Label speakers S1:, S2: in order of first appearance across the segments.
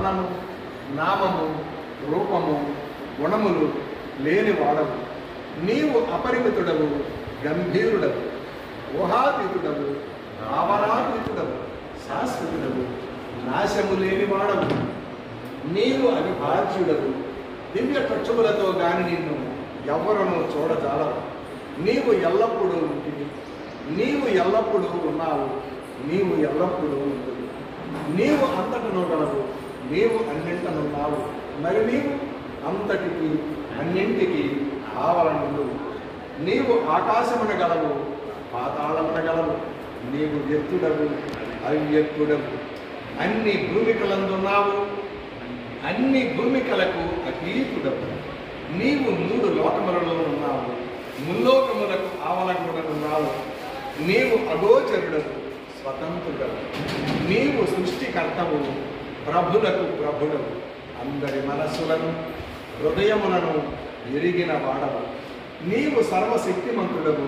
S1: వర్ణము, నామము, రూపము, గుణములు లేని వాడవు. నీవు అపరిమితుడవు, గంభీరుడవు, ఊహాతీతుడవు, భావనాతీతుడవు, శాశ్వతుడవు, నాశము లేని వాడవు. నీవు అవిభాజ్యుడవు, దివ్య కక్షములతో గాని నిన్ను ఎవరునూ చూడజాలవు. నీవు ఎల్లప్పుడూ ఉంటివి, నీవు ఎల్లప్పుడూ ఉన్నావు, నీవు ఎల్లప్పుడూ ఉంటుంది. నీవు అంతటను గలవు, నీవు అన్నింటనున్నావు, మరి నీవు అంతటికి అన్నింటికి ఆవరణలు. నీవు ఆకాశమున గలవు, పాతాళమున గలవు, నీవు వ్యక్తుడవు, అవ్యక్తుడవు. అన్ని భూమికలందున్నావు, అన్ని భూమికలకు అతీతుడవు. నీవు 3 లోకములలో ఉన్నావు, ముల్లోకములకు ఆవలగుడనున్నావు. నీవు అగోచరుడవు, స్వతంత్రుడవు. నీవు సృష్టికర్తవు, ప్రభులకు ప్రభుడవు. అందరి మనస్సులను హృదయములను ఎరిగిన వాడవు. నీవు సర్వశక్తిమంతుడవు,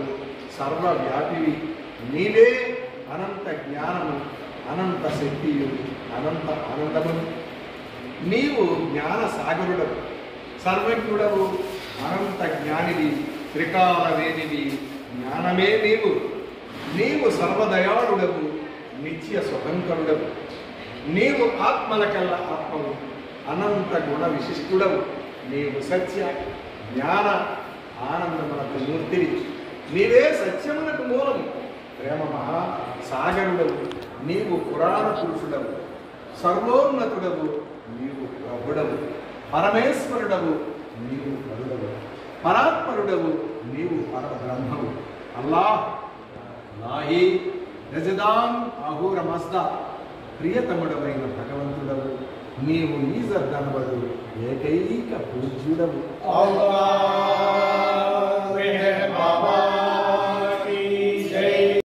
S1: సర్వవ్యాపివి. నీవే అనంత జ్ఞానము, అనంత శక్తియు, అనంత ఆనందము. నీవు జ్ఞాన సాగరుడవు, సర్వజ్ఞుడవు, అనంత జ్ఞానివి, త్రికాల వేదివి. జ్ఞానమే నీవు. నీవు సర్వదయాళుడవు, నిత్య సుఖంకరుడవు. నీవు ఆత్మలకల్లా ఆత్మవు, అనంత గుణ విశిష్టుడవు. నీవు సత్య జ్ఞాన ఆనందమునకు మూర్తివి. నీవే సత్యమునకు మూలము, ప్రేమ మహా సాగరుడవు. నీవు పురాణ పురుషుడవు, సర్వోన్నతుడవు. నీవు ప్రభుడవు, పరమేశ్వరుడవు. నీవు పరుడవు, పరాత్పరుడవు. నీవు పరబ్రహ్మవు. అల్లాహ్, లాహి, రజదాన్, అహూర మస్దా. ప్రియతముడవైన భగవంతుడవు. నీవు ఈజద్దనబడు ఏకైక పూజ్యుడవు.